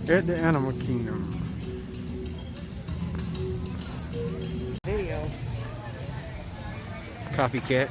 at the Animal Kingdom. Video. Copycat.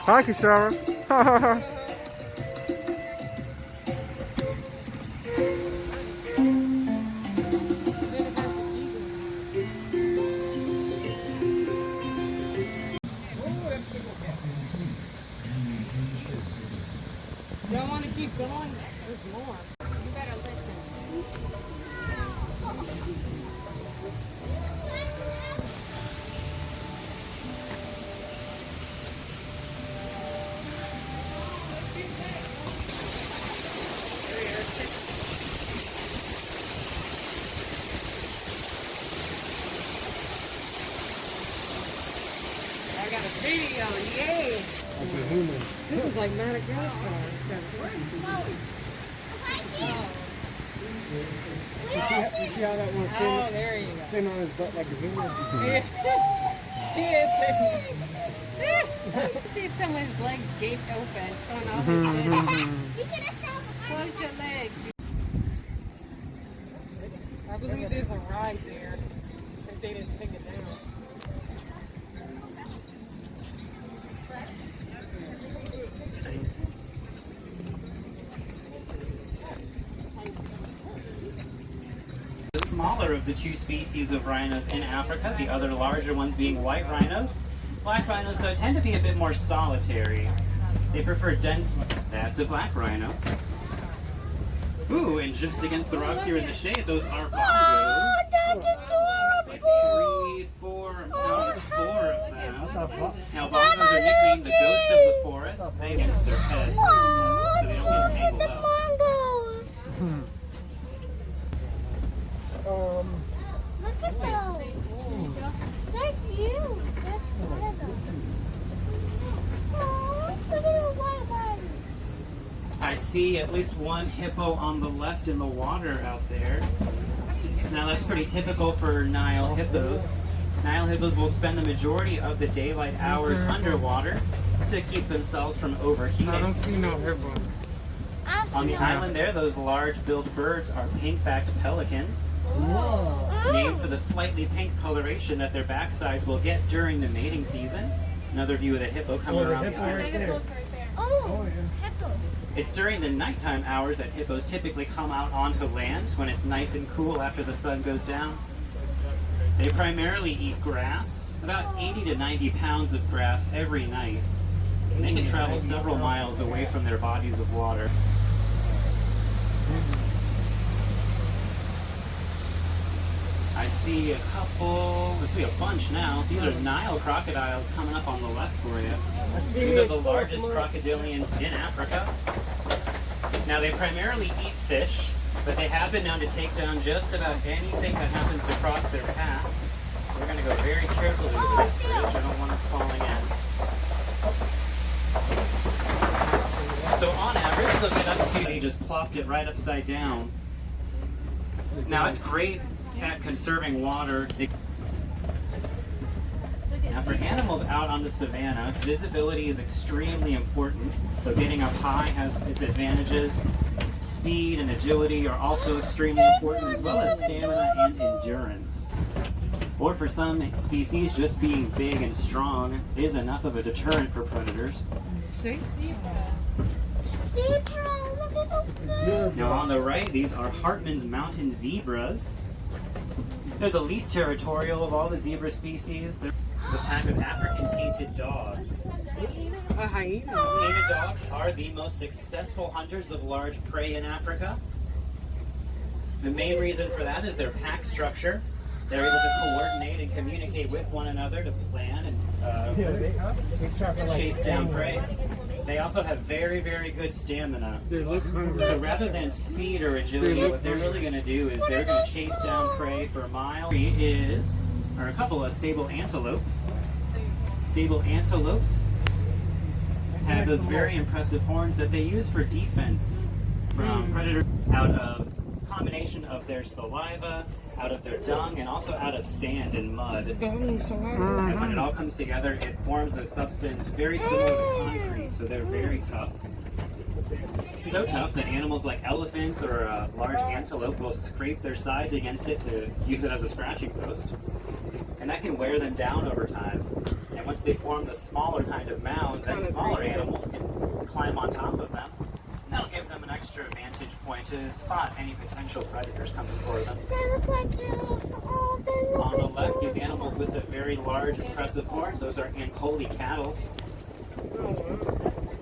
Hi, Kishara. Don't want to keep going? There's more. You better listen. I got a video, yay! This is like Madagascar. You see how that one's Oh, there you go. sitting on his butt like a human? He is. See someone's legs gaped open, showing off his leg. You should have said Close your legs. I believe there's a ride there. If they didn't take it down. The smaller of the two species of rhinos in Africa, the other larger ones being white rhinos. Black rhinos, though, tend to be a bit more solitary. They prefer dense... That's a black rhino. Ooh, and just against the rocks here in the shade, those are bongos. Oh, that's Like adorable. 3, 4, no, 4 of them. Now, bongos are nicknamed the ghost of the forest. They against their heads, Oh, so they don't get tangled the up. mangoes. Look at those. They're huge. That's one of them. Oh, look at the white one. I see at least one hippo on the left in the water out there. Now that's pretty typical for Nile hippos. Nile hippos will spend the majority of the daylight hours underwater to keep themselves from overheating. I don't see no hippo. On the island there, those large-billed birds are pink-backed pelicans, named for the slightly pink coloration that their backsides will get during the mating season. Another view of the hippo coming around the island. Oh, hippo. It's during the nighttime hours that hippos typically come out onto land when it's nice and cool after the sun goes down. They primarily eat grass, about 80 to 90 pounds of grass every night. And they can travel several miles away from their bodies of water. I see a couple, let's see a bunch now. These are Nile crocodiles coming up on the left for you. These are the largest crocodilians in Africa. Now they primarily eat fish, but they have been known to take down just about anything that happens to cross their path. We're going to go very carefully with this bridge. I don't want us falling in. So on average, they'll get up to, they just plopped it right upside down. Now it's great at conserving water. Now for animals out on the savannah, visibility is extremely important. So getting up high has its advantages. Speed and agility are also extremely important, as well as stamina and endurance. Or for some species, just being big and strong is enough of a deterrent for predators. See? Zebra, look at those. Now on the right, these are Hartman's mountain zebras. They're the least territorial of all the zebra species. They're a pack of African painted dogs. A hyena. Painted dogs are the most successful hunters of large prey in Africa. The main reason for that is their pack structure. They're able to coordinate and communicate with one another to plan and chase down prey. They also have very, very good stamina. They look hungry. So rather than speed or agility, what they're really going to do is they're going to chase down prey for miles. Are a couple of sable antelopes. Sable antelopes have those very impressive horns that they use for defense from predators out of combination of their saliva, out of their dung, and also out of sand and mud. And when it all comes together, it forms a substance very similar to concrete, so they're very tough. So tough that animals like elephants or a large antelope will scrape their sides against it to use it as a scratching post. And that can wear them down over time. And once they form the smaller kind of mound, then smaller animals can climb on top of them. And that'll give them an extra vantage point to spot any potential predators coming for them. They look like On the left, these animals with the very large, impressive horns, those are Ankoli cattle.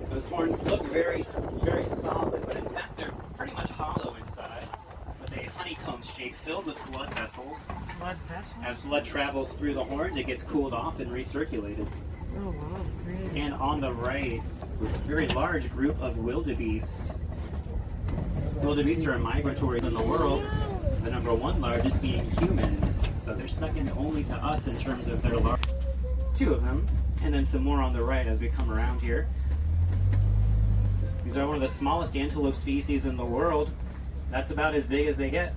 Those horns look very, very solid, but in fact they're pretty much hollow inside, with a honeycomb shape filled with blood vessels. Blood vessels? As blood travels through the horns, it gets cooled off and recirculated. Oh, wow. Really? And on the right, a very large group of wildebeest. Wildebeest are migratory in the world, the number one largest being humans. So they're second only to us in terms of their large. Two of them, and then some more on the right as we come around here. These are one of the smallest antelope species in the world. That's about as big as they get.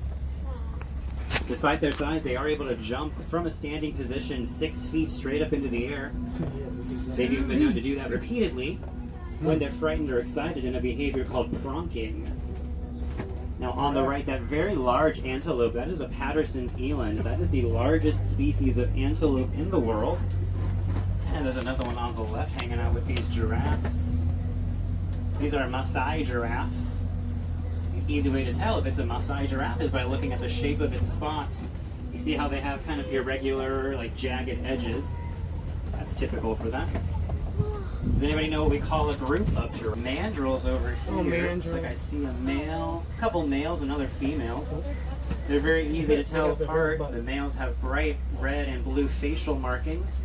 Despite their size, they are able to jump from a standing position 6 feet straight up into the air. They've even been known to do that repeatedly when they're frightened or excited in a behavior called pronking. Now on the right, that very large antelope, that is a Patterson's eland. That is the largest species of antelope in the world. And there's another one on the left hanging out with these giraffes. These are Maasai giraffes. An easy way to tell if it's a Maasai giraffe is by looking at the shape of its spots. You see how they have kind of irregular, like jagged edges. That's typical for them. Does anybody know what we call a group of giraffes? Mandrills over here. Oh, Looks like I see a male, a couple males and other females. They're very easy to tell apart. The males have bright red and blue facial markings.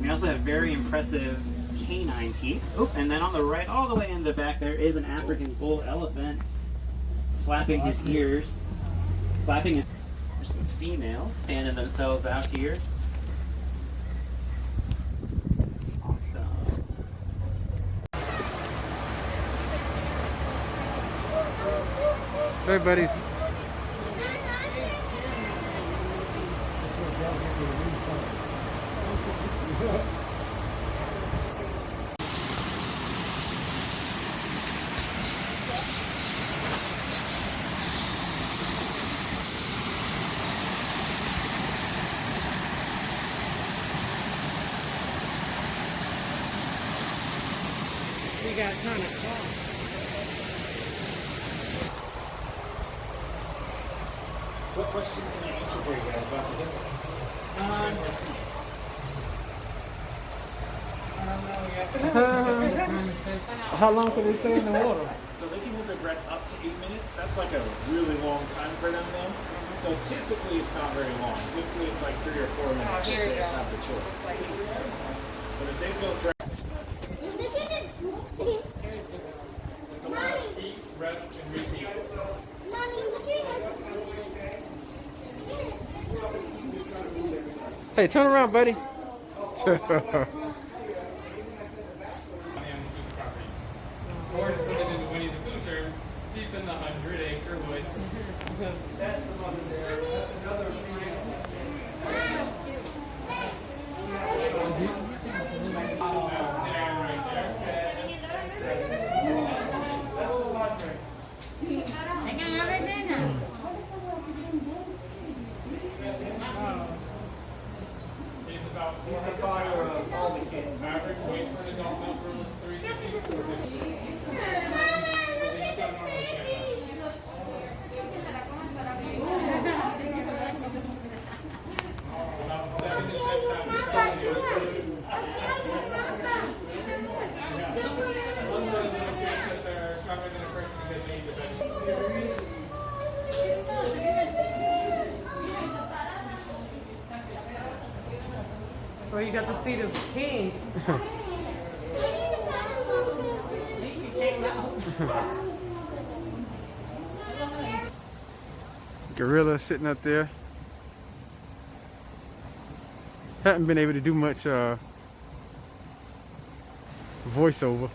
We also have very impressive canine teeth. Oh, and then on the right, all the way in the back, there is an African bull elephant flapping his ears. There's some females fanning themselves out here. Awesome. Hey, buddies. We got kind of caught. What questions can I answer for you guys about the dinner? I don't know yet. How long can they stay in the water? So they can hold their breath up to 8 minutes. That's like a really long time for them though. So typically it's not very long. Typically it's like 3 or 4 minutes if they have the choice. But if they feel threatened, eat, rest, and repeat. Hey, turn around, buddy. Or to put it in Winnie the Pooh terms, deep in the 100-acre woods. That's the one there. That's another That's Dan right there. That's the padre. He's the father of all the kids. Average weight for an adult milker is 350. About 7 to 10 times the size of food. Those are the little kids that are stronger than a person because they eat the vegetables. you got to see the king. Niecy came out. Gorilla sitting up there. Haven't been able to do much voiceover.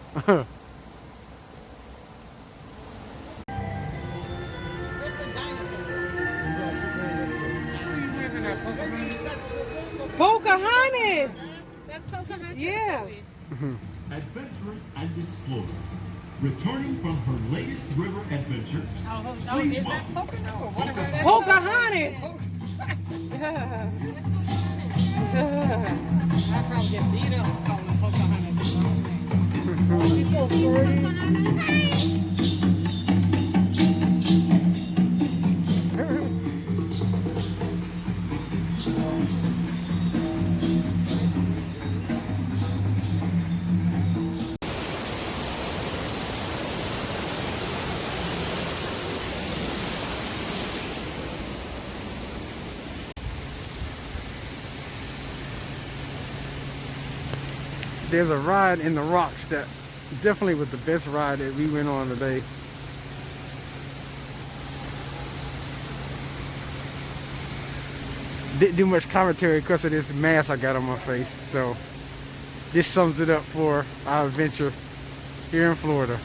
Pocahontas! That's Pocahontas. Yeah. Adventurers and explorers. Returning from her latest river adventure, please welcome Pocahontas! I probably get beat up calling Pocahontas. She's so pretty. There's a ride in the rocks that definitely was the best ride that we went on today. Didn't do much commentary because of this mask I got on my face. So this sums it up for our adventure here in Florida.